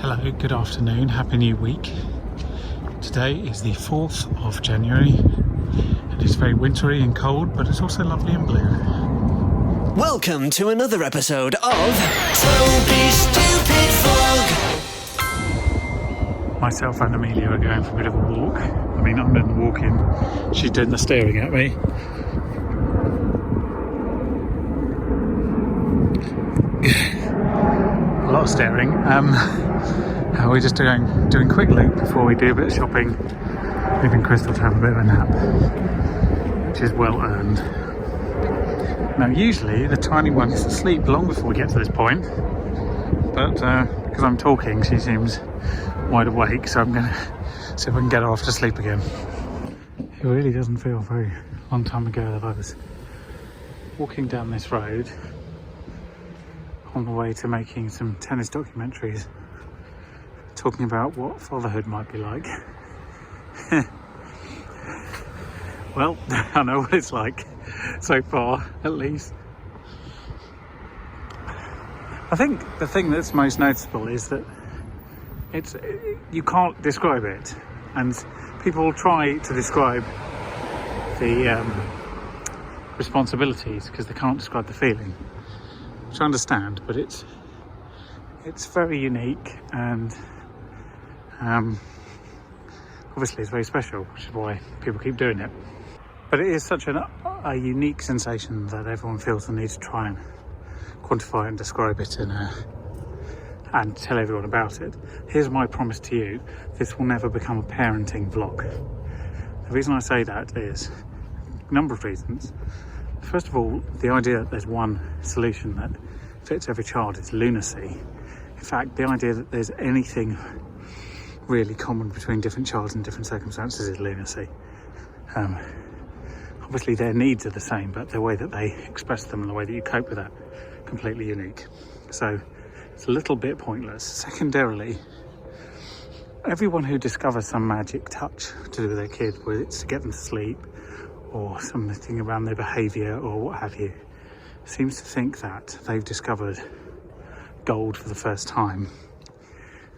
Hello, good afternoon, happy new week. Today is the 4th of January. It is very wintry and cold, but it's also lovely and blue. Welcome to another episode of Toby Stupid Vlog. Myself and Amelia are going for a bit of a walk. I mean, I'm doing the walking, she's doing the staring at me. A lot of staring. We're just doing quick loop before we do a bit of shopping, leaving Crystal to have a bit of a nap, which is well earned. Now usually the tiny one is asleep long before we get to this point, but because I'm talking she seems wide awake, so I'm going to see if I can get her off to sleep again. It really doesn't feel very long time ago that I was walking down this road on the way to making some tennis documentaries, talking about what fatherhood might be like. Well, I know what it's like so far, at least. I think the thing that's most noticeable is that you can't describe it, and people try to describe the responsibilities because they can't describe the feeling, which I understand, but it's very unique, and obviously it's very special, which is why people keep doing it. But it is such a unique sensation that everyone feels the need to try and quantify and describe it and tell everyone about it. Here's my promise to you: this will never become a parenting vlog. The reason I say that is a number of reasons. First of all, the idea that there's one solution that fits every child is lunacy. In fact, the idea that there's anything really common between different childs in different circumstances is lunacy. Obviously their needs are the same, but the way that they express them and the way that you cope with that, completely unique. So it's a little bit pointless. Secondarily, everyone who discovers some magic touch to do with their kid, whether it's to get them to sleep or something around their behaviour or what have you, seems to think that they've discovered gold for the first time.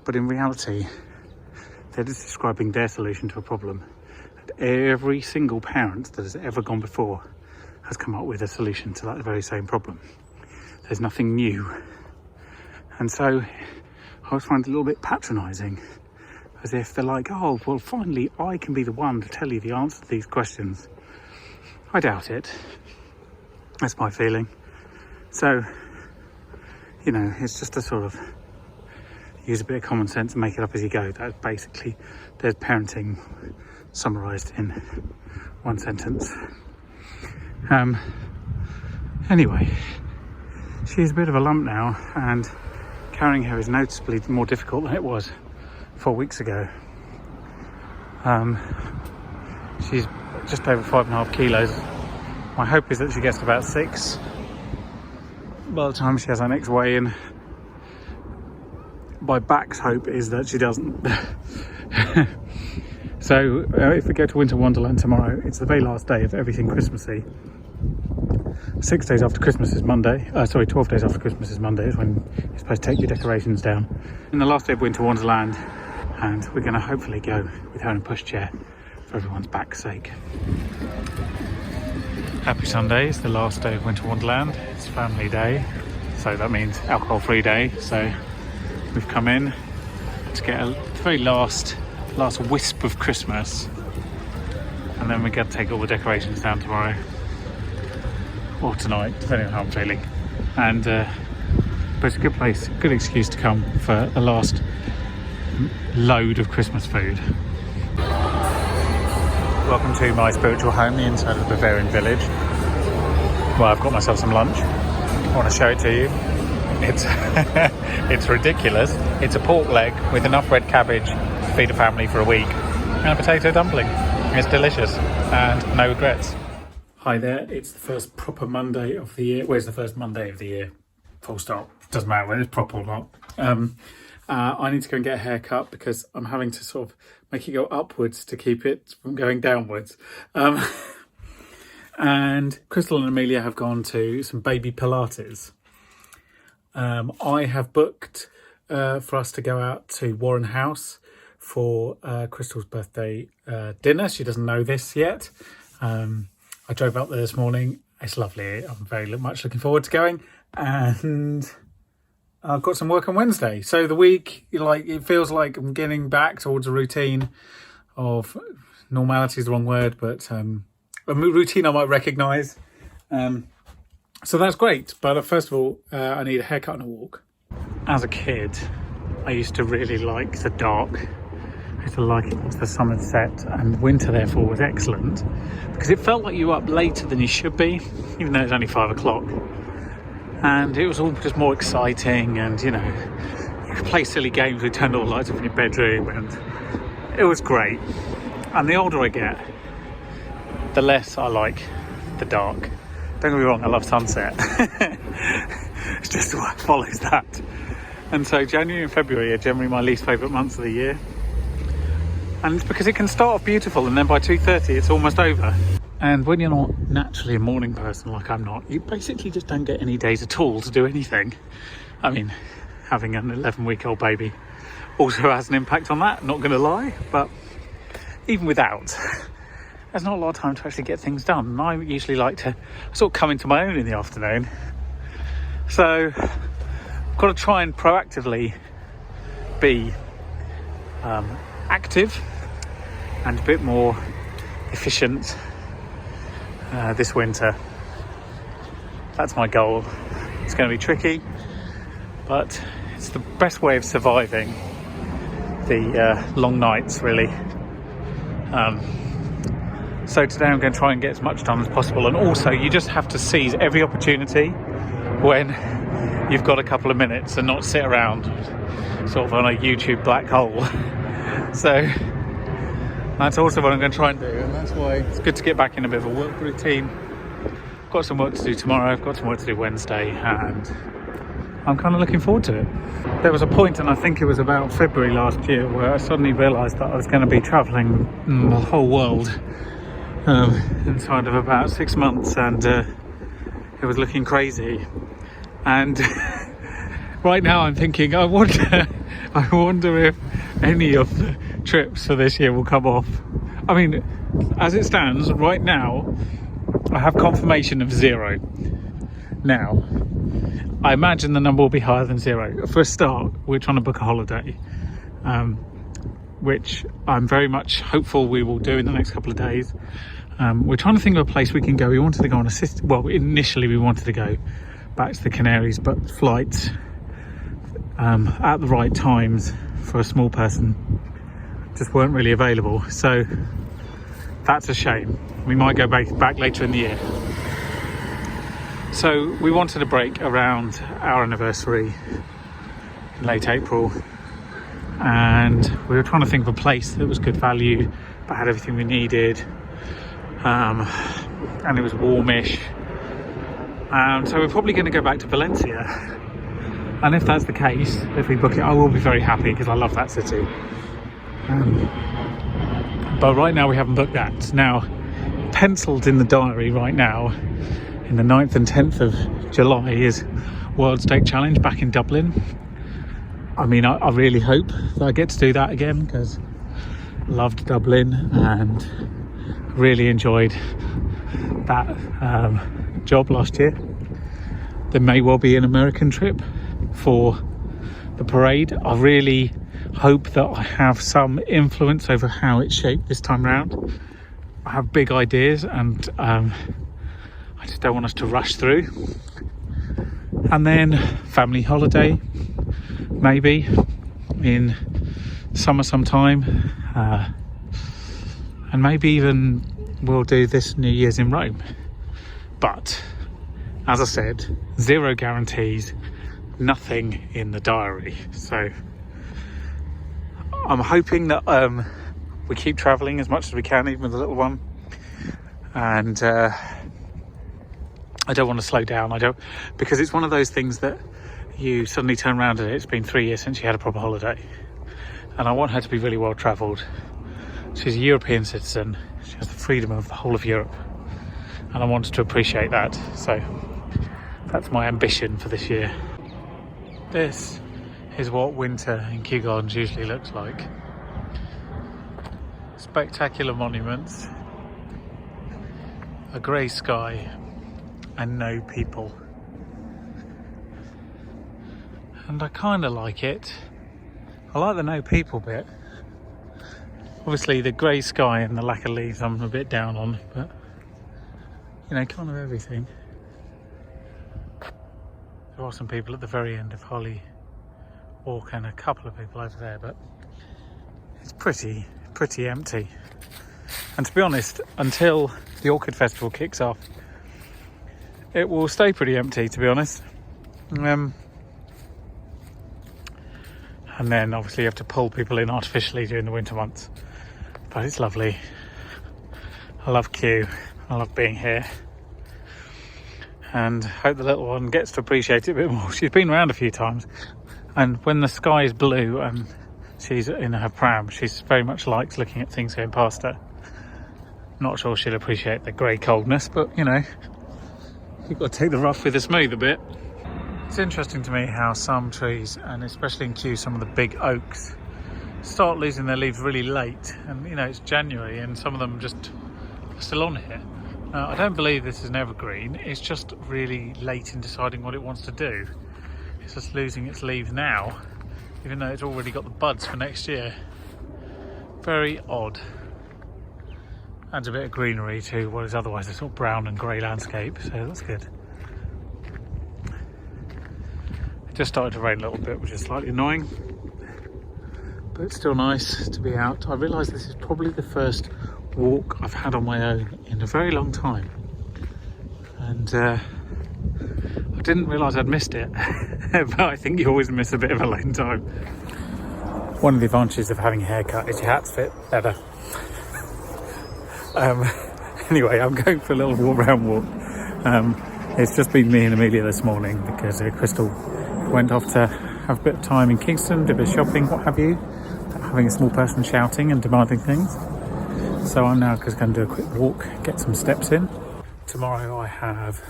But in reality, they're just describing their solution to a problem. And every single parent that has ever gone before has come up with a solution to that very same problem. There's nothing new. And so I always find it a little bit patronising, as if they're like, oh, well, finally I can be the one to tell you the answer to these questions. I doubt it. That's my feeling. So, you know, it's just a sort of use a bit of common sense and make it up as you go. That's basically, there's parenting summarised in one sentence. Anyway, she's a bit of a lump now, and carrying her is noticeably more difficult than it was 4 weeks ago. She's just over 5.5 kilos. My hope is that she gets to about 6 by the time she has her next weigh-in. My back's hope is that she doesn't. So if we go to Winter Wonderland tomorrow, it's the very last day of everything Christmassy. 6 days after Christmas is Monday. 12 days after Christmas is Monday is when you're supposed to take your decorations down. In the last day of Winter Wonderland, and we're going to hopefully go with her in a pushchair for everyone's back's sake. Happy Sunday, it's the last day of Winter Wonderland. It's family day, so that means alcohol-free day. So we've come in to get a very last wisp of Christmas, and then we're going to take all the decorations down tomorrow or tonight, depending on how I'm feeling. And but it's a good place, good excuse to come for a last load of Christmas food. Welcome to my spiritual home, the inside of the Bavarian village. Well, I've got myself some lunch. I want to show it to you. It's ridiculous. It's a pork leg with enough red cabbage to feed a family for a week, and a potato dumpling. It's delicious, and no regrets. Hi there, it's the first proper Monday of the year. Where's the first Monday of the year? Full stop. Doesn't matter whether it's proper or not. I need to go and get a haircut because I'm having to sort of make it go upwards to keep it from going downwards. And Crystal and Amelia have gone to some baby Pilates. I have booked for us to go out to Warren House for Crystal's birthday dinner. She doesn't know this yet. I drove up there this morning. It's lovely. I'm very much looking forward to going. And I've got some work on Wednesday. So the week, it feels like I'm getting back towards a routine of, normality is the wrong word, but a routine I might recognise. So that's great. But first of all, I need a haircut and a walk. As a kid, I used to really like the dark. I used to like it once the sun had set, and winter therefore was excellent because it felt like you were up later than you should be, even though it's only 5 o'clock. And it was all just more exciting, and you could play silly games. We turned all the lights off in your bedroom, and it was great. And the older I get, the less I like the dark. Don't get me wrong, I love sunset. It's just what follows that. And so January and February are generally my least favourite months of the year. And it's because it can start off beautiful and then by 2:30 it's almost over. And when you're not naturally a morning person like I'm not, you basically just don't get any days at all to do anything. I mean, having an 11-week-old baby also has an impact on that, not going to lie. But even without, there's not a lot of time to actually get things done. And I usually like to sort of come into my own in the afternoon. So I've got to try and proactively be active and a bit more efficient this winter. That's my goal. It's going to be tricky, but it's the best way of surviving the long nights, really. So today I'm going to try and get as much done as possible, and also you just have to seize every opportunity when you've got a couple of minutes and not sit around sort of on a YouTube black hole. So that's also what I'm going to try and do, and that's why it's good to get back in a bit of a work routine. I've got some work to do tomorrow, I've got some work to do Wednesday, and I'm kind of looking forward to it. There was a point, and I think it was about February last year, where I suddenly realised that I was going to be travelling the whole world inside of about 6 months, and it was looking crazy. And right now I'm thinking, I wonder if any of the trips for this year will come off. I mean, as it stands right now, I have confirmation of 0. Now, I imagine the number will be higher than 0. For a start, we're trying to book a holiday, which I'm very much hopeful we will do in the next couple of days. We're trying to think of a place we can go. We wanted to go on initially we wanted to go back to the Canaries, but flights at the right times for a small person just weren't really available. So that's a shame. We might go back later in the year. So we wanted a break around our anniversary in late April, and we were trying to think of a place that was good value but had everything we needed, and it was warmish. So we're probably going to go back to Valencia, and if that's the case, if we book it, I will be very happy because I love that city. But right now we haven't booked that. Now, penciled in the diary right now, in the 9th and 10th of July is World Steak Challenge back in Dublin. I mean, I really hope that I get to do that again because I loved Dublin and really enjoyed that job last year. There may well be an American trip for the parade. I really hope that I have some influence over how it's shaped this time round. I have big ideas, and I just don't want us to rush through. And then family holiday, maybe in summer sometime, and maybe even we'll do this New Year's in Rome. But as I said, 0 guarantees, nothing in the diary. So I'm hoping that we keep travelling as much as we can, even with the little one. And I don't want to slow down. Because it's one of those things that you suddenly turn around and it's been 3 years since she had a proper holiday. And I want her to be really well travelled. She's a European citizen. She has the freedom of the whole of Europe. And I wanted to appreciate that. So that's my ambition for this year. This is what winter in Kew Gardens usually looks like. Spectacular monuments, a grey sky, and no people. And I kind of like it. I like the no people bit. Obviously the grey sky and the lack of leaves I'm a bit down on, but you know, kind of everything. There are some people at the very end of Holly Walk and a couple of people over there, but it's pretty empty. And to be honest, until the Orchid Festival kicks off, it will stay pretty empty, to be honest. And then obviously you have to pull people in artificially during the winter months. But it's lovely. I love Kew. I love being here. And hope the little one gets to appreciate it a bit more. She's been around a few times. And when the sky is blue and she's in her pram, she very much likes looking at things going past her. Not sure she'll appreciate the grey coldness, but you know, you've got to take the rough with the smooth a bit. It's interesting to me how some trees, and especially in Kew, some of the big oaks, start losing their leaves really late. And you know, it's January and some of them just are still on here. I don't believe this is an evergreen, it's just really late in deciding what it wants to do. It's just losing its leaves now, even though it's already got the buds for next year. Very odd. Adds a bit of greenery to what is otherwise a sort of brown and grey landscape, so that's good. It just started to rain a little bit, which is slightly annoying, but it's still nice to be out. I realise this is probably the first walk I've had on my own in a very long time, and I didn't realise I'd missed it. But I think you always miss a bit of alone time. One of the advantages of having a haircut is your hats fit better. Anyway, I'm going for a little walk-round walk. It's just been me and Amelia this morning because Crystal went off to have a bit of time in Kingston, do a bit of shopping, what have you, having a small person shouting and demanding things. So I'm now just going to do a quick walk, get some steps in. Tomorrow I have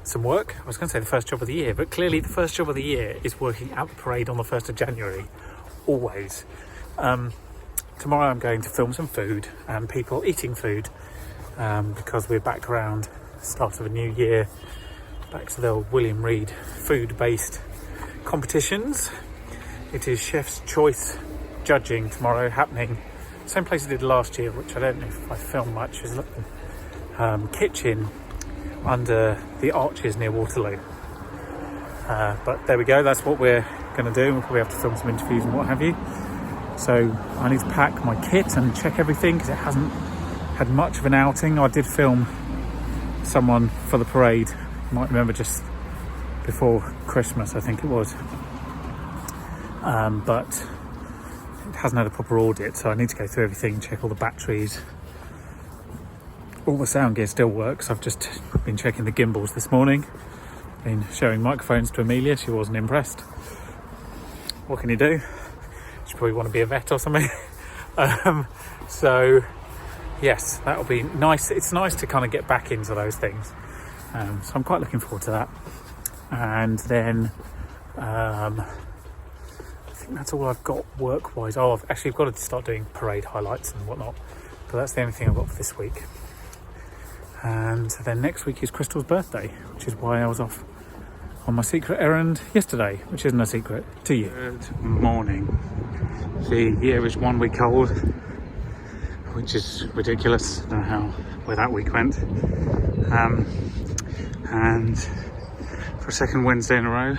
some work. I was going to say the first job of the year, but clearly the first job of the year is working at the parade on the 1st of January, always. Tomorrow I'm going to film some food and people eating food, because we're back around the start of a new year, back to the William Reed food-based competitions. It is Chef's Choice judging tomorrow, happening same place I did last year, which I don't know if I filmed much, is the kitchen under the arches near Waterloo. But there we go, that's what we're going to do. We'll probably have to film some interviews and what have you. So I need to pack my kit and check everything because it hasn't had much of an outing. I did film someone for the parade, you might remember, just before Christmas I think it was, but it hasn't had a proper audit, so I need to go through everything, check all the batteries. All the sound gear still works. I've just been checking the gimbals this morning, been showing microphones to Amelia, she wasn't impressed. What can you do? She probably want to be a vet or something. So yes, that'll be nice. It's nice to kind of get back into those things. So I'm quite looking forward to that. And then I think that's all I've got work-wise. Oh, I've got to start doing parade highlights and whatnot, but that's the only thing I've got for this week. And then next week is Crystal's birthday, which is why I was off on my secret errand yesterday, which isn't a secret to you. Good morning. The year is 1 week old, which is ridiculous. I don't know where that week went. And for a second Wednesday in a row,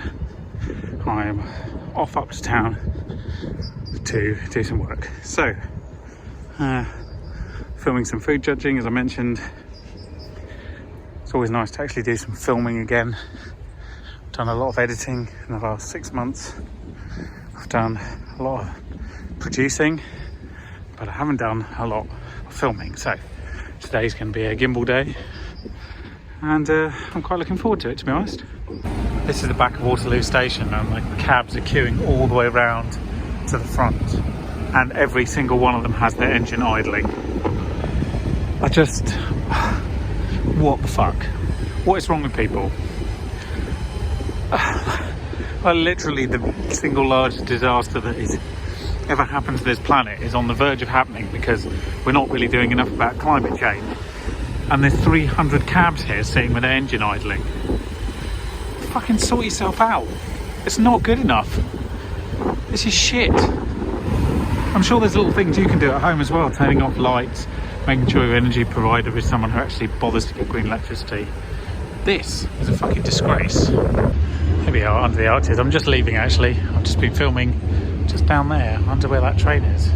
I am off up to town to do some work. So, filming some food judging, as I mentioned. It's always nice to actually do some filming again. I've done a lot of editing in the last 6 months. I've done a lot of producing, but I haven't done a lot of filming. So today's going to be a gimbal day, and I'm quite looking forward to it, to be honest. This is the back of Waterloo Station, and the cabs are queuing all the way around to the front, and every single one of them has their engine idling. What the fuck? What is wrong with people? Like literally the single largest disaster that is ever happened to this planet is on the verge of happening because we're not really doing enough about climate change. And there's 300 cabs here sitting with their engine idling. Fucking sort yourself out. It's not good enough. This is shit. I'm sure there's little things you can do at home as well, turning off lights, making sure your energy provider is someone who actually bothers to get green electricity. This is a fucking disgrace. Here we are under the arches. I'm just leaving actually. I've just been filming just down there under where that train is.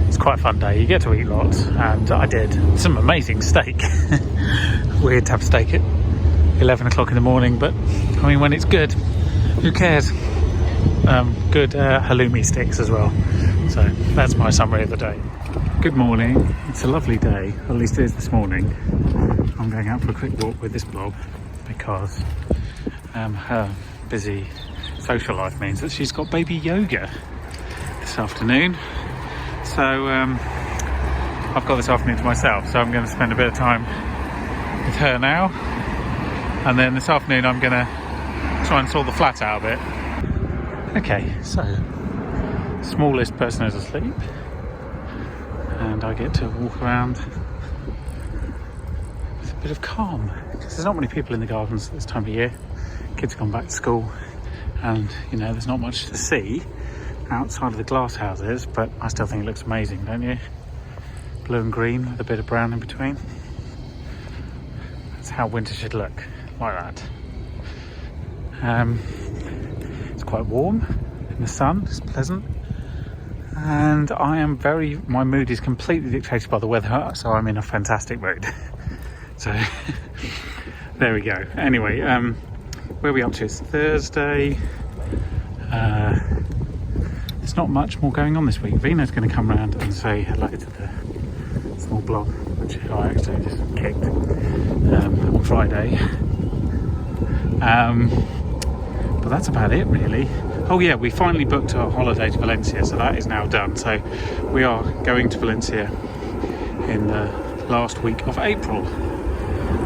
It's quite a fun day. You get to eat lots, and I did some amazing steak. Weird to have steak at 11 o'clock in the morning, but I mean, when it's good, who cares? Good halloumi sticks as well. So that's my summary of the day. Good morning. It's a lovely day, at least it is this morning. I'm going out for a quick walk with this blob because her busy social life means that she's got baby yoga this afternoon. So I've got this afternoon to myself, so I'm going to spend a bit of time with her now, and then this afternoon I'm going to try and sort the flat out a bit. Okay, so smallest person is asleep and I get to walk around with a bit of calm because there's not many people in the gardens at this time of year. Kids have gone back to school, and you know, there's not much to see outside of the glass houses, but I still think it looks amazing, don't you? Blue and green with a bit of brown in between. That's how winter should look, like that. It's quite warm in the sun, it's pleasant, and my mood is completely dictated by the weather, so I'm in a fantastic mood. So there we go. Anyway, where are we up to? It's Thursday. There's not much more going on this week. Vina's going to come round and say hello to the small blob, which I actually just kicked on Friday. But that's about it really. Oh yeah, we finally booked our holiday to Valencia, so that is now done. So we are going to Valencia in the last week of April.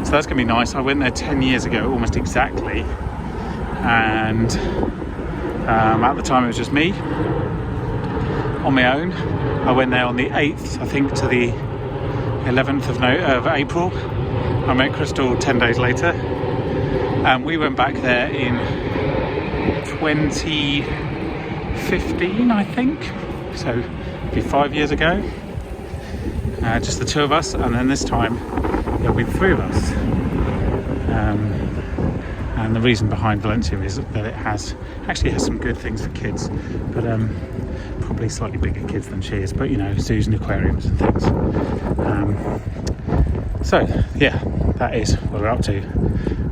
So that's going to be nice. I went there 10 years ago, almost exactly. And at the time it was just me on my own. I went there on the 8th, I think, to the 11th of April. I met Crystal 10 days later. We went back there in 2015, I think. So it'd be 5 years ago. Just the two of us, and then this time there'll be the three of us. And the reason behind Valencia is that it actually has some good things for kids, but probably slightly bigger kids than she is, but you know, zoos and aquariums and things. So yeah, that is what we're up to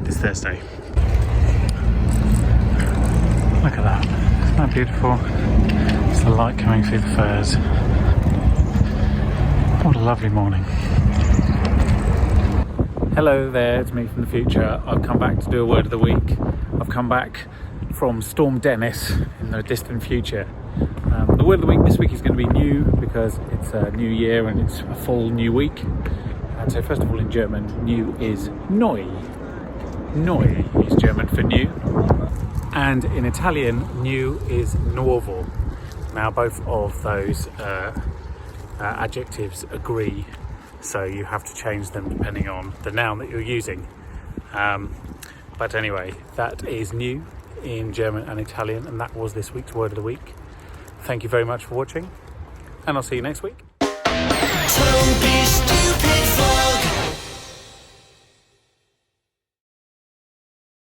this Thursday. Look at that, isn't that beautiful? It's the light coming through the firs. What a lovely morning. Hello there, it's me from the future. I've come back to do a word of the week. I've come back from Storm Dennis in the distant future. The word of the week this week is going to be new because it's a new year and it's a full new week. And so first of all, in German, new is neu. Neu is German for new. And in Italian, new is nuovo. Now both of those adjectives agree, so you have to change them depending on the noun that you're using. But anyway, that is new in German and Italian, and that was this week's word of the week. Thank you very much for watching, and I'll see you next week.